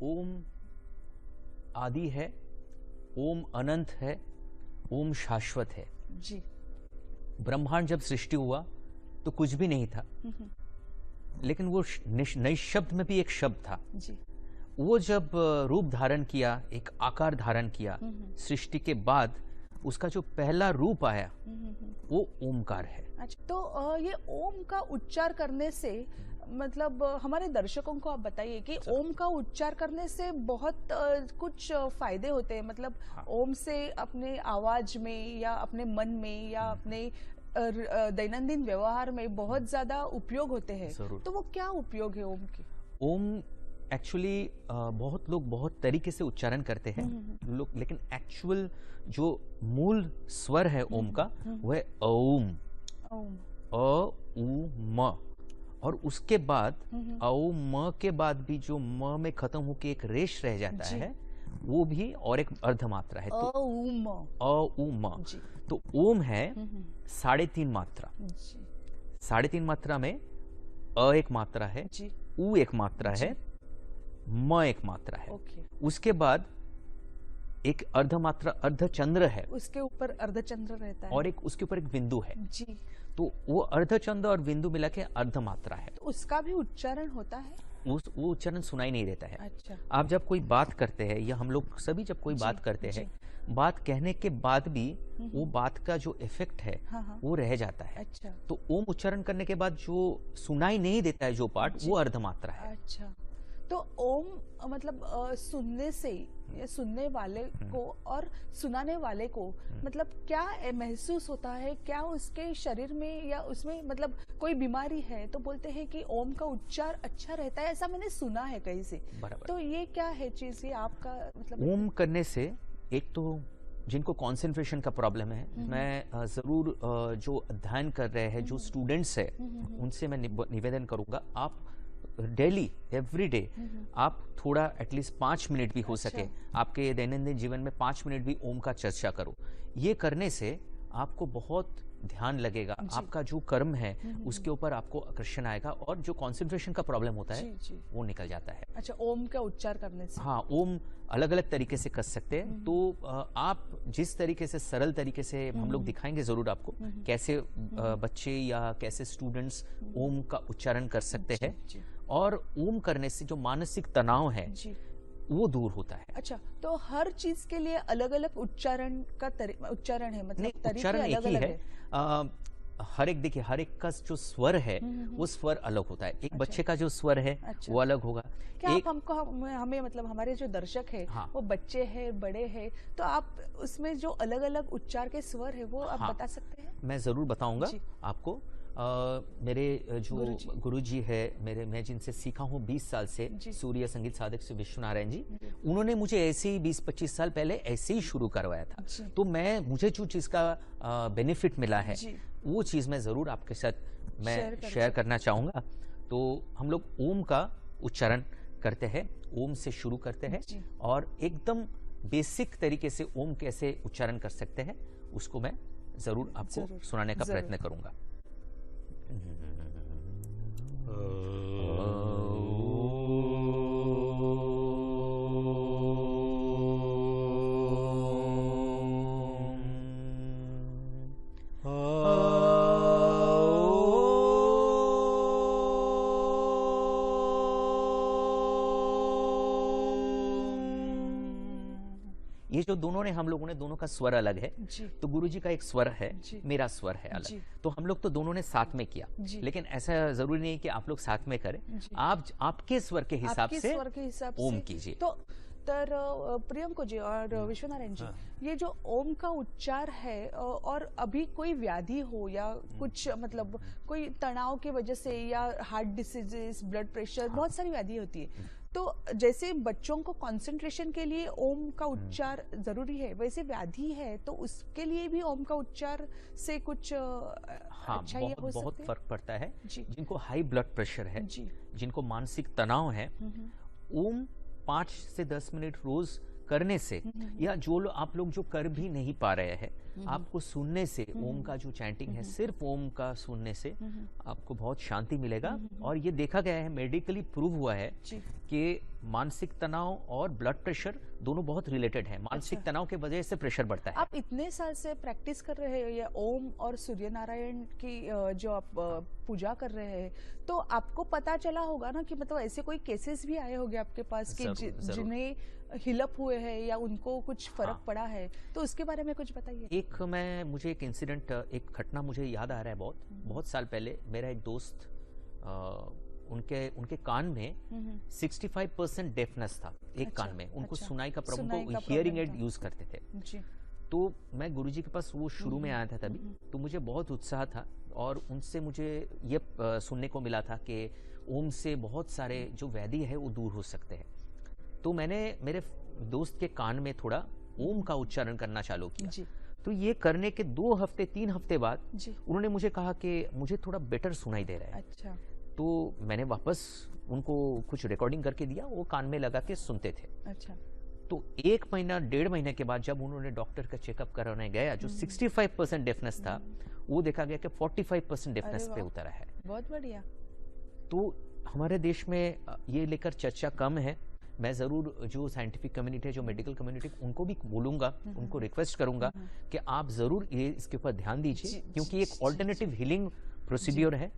ओम आदि है, ओम अनंत है, ओम शाश्वत है। जी। ब्रह्मांड जब सृष्टि हुआ तो कुछ भी नहीं था, लेकिन वो निःशब्द में भी एक शब्द था। जी। वो जब रूप धारण किया, एक आकार धारण किया सृष्टि के बाद, उसका जो पहला रूप आया वो ओमकार है। अच्छा, तो ये ओम का उच्चार करने से मतलब हमारे दर्शकों को आप बताइए कि ओम का उच्चार करने से बहुत कुछ फायदे होते हैं, मतलब हाँ। ओम से अपने आवाज में या अपने मन में या अपने दैनंदिन व्यवहार में बहुत ज्यादा उपयोग होते हैं। जरूर। तो वो क्या उपयोग है ओम के? ओम एक्चुअली बहुत लोग बहुत तरीके से उच्चारण करते हैं लोग, लेकिन एक्चुअल जो मूल स्वर है ओम का वो है ओम। ओम। अ उ म, और उसके बाद औ म के बाद भी जो म में खत्म होके एक रेश रह जाता है, वो भी और एक अर्धमात्रा है। तो ओम। अ उ म, तो ओम है 3.5 मात्रा। 3.5 मात्रा में अ एक मात्रा है, उ एक मात्रा है, म एक मात्रा है। उसके बाद एक अर्धमात्रा अर्धचंद्र है, उसके ऊपर अर्धचंद्र रहता है, और एक उसके ऊपर एक बिंदु है। जी। तो वो अर्धचंद्र और बिंदु मिला के अर्धमात्रा है। तो उसका भी उच्चारण होता है? वो उच्चारण सुनाई नहीं देता है। अच्छा। आप जब कोई बात करते हैं, या हम लोग सभी जब कोई बात करते हैं, बात कहने के बाद भी वो बात का जो इफेक्ट है वो रह जाता है। अच्छा। तो ओम उच्चारण करने के बाद जो सुनाई नहीं देता है जो पार्ट, वो अर्धमात्रा है। अच्छा, तो ओम मतलब सुनने से या सुनने वाले को और सुनाने वाले को मतलब क्या महसूस होता है? क्या उसके शरीर में या उसमें मतलब कोई बीमारी है तो बोलते हैं कि ओम का उच्चार अच्छा रहता है, ऐसा मैंने सुना है कहीं से। तो ये क्या है चीज, ये आपका मतलब? ओम करने से एक तो जिनको कंसंट्रेशन का प्रॉब्लम है, मैं जरूर जो अध्ययन कर रहे हैं, जो स्टूडेंट्स है, उनसे मैं निवेदन करूंगा, आप डेली एवरी डे आप थोड़ा एटलीस्ट 5 मिनट भी हो सके आपके दैनंदिन जीवन में 5 मिनट भी ओम का चर्चा करो। ये करने से आपको बहुत ध्यान लगेगा, आपका जो कर्म है उसके ऊपर आपको आकर्षण आएगा, और जो कंसंट्रेशन का प्रॉब्लम होता है वो निकल जाता है। अच्छा, ओम का उच्चार करने से? हाँ, ओम अलग अलग तरीके से कर सकते हैं। तो आप जिस तरीके से, सरल तरीके से हम लोग दिखाएंगे जरूर आपको, कैसे बच्चे या कैसे स्टूडेंट्स ओम का उच्चारण कर सकते हैं, और ओम करने से जो मानसिक तनाव है वो दूर होता है। अच्छा, तो हर चीज के लिए अलग अलग उच्चारण का उच्चारण है, मतलब तरीके अलग अलग है? हर एक, देखिए, हर एक का जो स्वर है वो स्वर अलग होता है। एक बच्चे का जो स्वर है वो अलग होगा। क्या आप हमको हमें मतलब हमारे जो दर्शक है वो बच्चे हैं, बड़े हैं, तो आप उसमें जो अलग अलग उच्चार के स्वर है वो आप बता सकते हैं? मैं जरूर बताऊंगा आपको। मेरे जो गुरुजी है, मैं जिनसे सीखा हूँ 20 साल से, सूर्य संगीत साधक से विश्वनारायण जी, उन्होंने मुझे ऐसे ही 20-25 साल पहले ऐसे ही शुरू करवाया था। तो मुझे जो चीज का बेनिफिट मिला है वो चीज मैं जरूर आपके साथ मैं शेयर करना चाहूंगा। तो हम लोग ओम का उच्चारण करते हैं, ओम से शुरू करते हैं, और एकदम बेसिक तरीके से ओम कैसे उच्चारण कर सकते हैं उसको मैं जरूर आपको सुनाने का प्रयत्न करूंगा। ये जो दोनों ने, हम लोगों ने दोनों का स्वर अलग है। तो गुरुजी का एक स्वर है, मेरा स्वर है अलग। तो हम लोग तो दोनों ने साथ में किया, लेकिन ऐसा जरूरी नहीं कि आप लोग साथ में करें। आप आपके स्वर के हिसाब से ओम कीजिए। तो प्रियंको जी और विश्वनारायण जी, ये जो ओम का उच्चार है, और अभी कोई व्याधि हो या कुछ मतलब कोई तनाव की वजह से या हार्ट डिसीजेस, ब्लड प्रेशर, बहुत सारी व्याधि होती है, तो जैसे बच्चों को कंसंट्रेशन के लिए ओम का उच्चार जरूरी है, वैसे व्याधि है तो उसके लिए भी ओम का उच्चार से कुछ अच्छा ये हो सकता है? बहुत फर्क पड़ता है। जिनको हाई ब्लड प्रेशर है, जिनको मानसिक तनाव है, ओम 5 से 10 मिनट रोज करने से, या जो आप लोग जो कर भी नहीं पा रहे हैं, आपको सुनने से ओम का जो चैंटिंग है, सिर्फ ओम का सुनने से आपको बहुत शांति मिलेगा। और ये देखा गया है, मेडिकली प्रूव हुआ है कि मानसिक तनाव और ब्लड प्रेशर दोनों बहुत रिलेटेड है। मानसिक तनाव के वजह से प्रेशर बढ़ता है। आप इतने साल से प्रैक्टिस कर रहे हो या ओम और सूर्य नारायण की जो आप पूजा कर रहे हैं, तो आपको पता चला होगा ना कि मतलब ऐसे कोई केसेस भी आए होंगे आपके पास कि जिन्हें हिलअप हुए हैं या उनको कुछ फर्क पड़ा है, तो उसके बारे में कुछ बताइए। मुझे एक इंसिडेंट, एक घटना मुझे याद आ रहा है। बहुत साल पहले मेरा एक दोस्त, उनके कान में 65% डेफनेस था, एक कान में। उनको सुनाई का प्रॉब्लम, हियरिंग एड यूज करते थे जी। तो मैं गुरुजी के पास वो शुरू में आया था तभी, तो मुझे बहुत उत्साह था और उनसे मुझे ये सुनने को मिला था कि ओम से बहुत सारे जो व्याधि है वो दूर हो सकते हैं। तो मैंने मेरे दोस्त के कान में थोड़ा ओम का उच्चारण करना चालू किया जी। तो ये करने के 2 हफ्ते 3 हफ्ते बाद उन्होंने मुझे कहा कि मुझे थोड़ा बेटर सुनाई दे रहा है। अच्छा। तो मैंने वापस उनको कुछ रिकॉर्डिंग करके दिया, वो कान में लगा के सुनते थे। अच्छा। तो 1 महीना 1.5 महीने के बाद जब उन्होंने डॉक्टर का चेकअप कराने गया, जो 65% डेफनेस था, वो देखा गया कि 45% डेफनेस पे उतरा है। बहुत बढ़िया। तो हमारे देश में ये लेकर चर्चा कम है। मैं जरूर जो साइंटिफिक कम्युनिटी है, जो मेडिकल कम्युनिटी, उनको भी बोलूंगा, उनको रिक्वेस्ट करूंगा कि आप जरूर ये इसके ऊपर ध्यान दीजिए, क्योंकि एक ऑल्टरनेटिव हीलिंग प्रोसीड्योर है।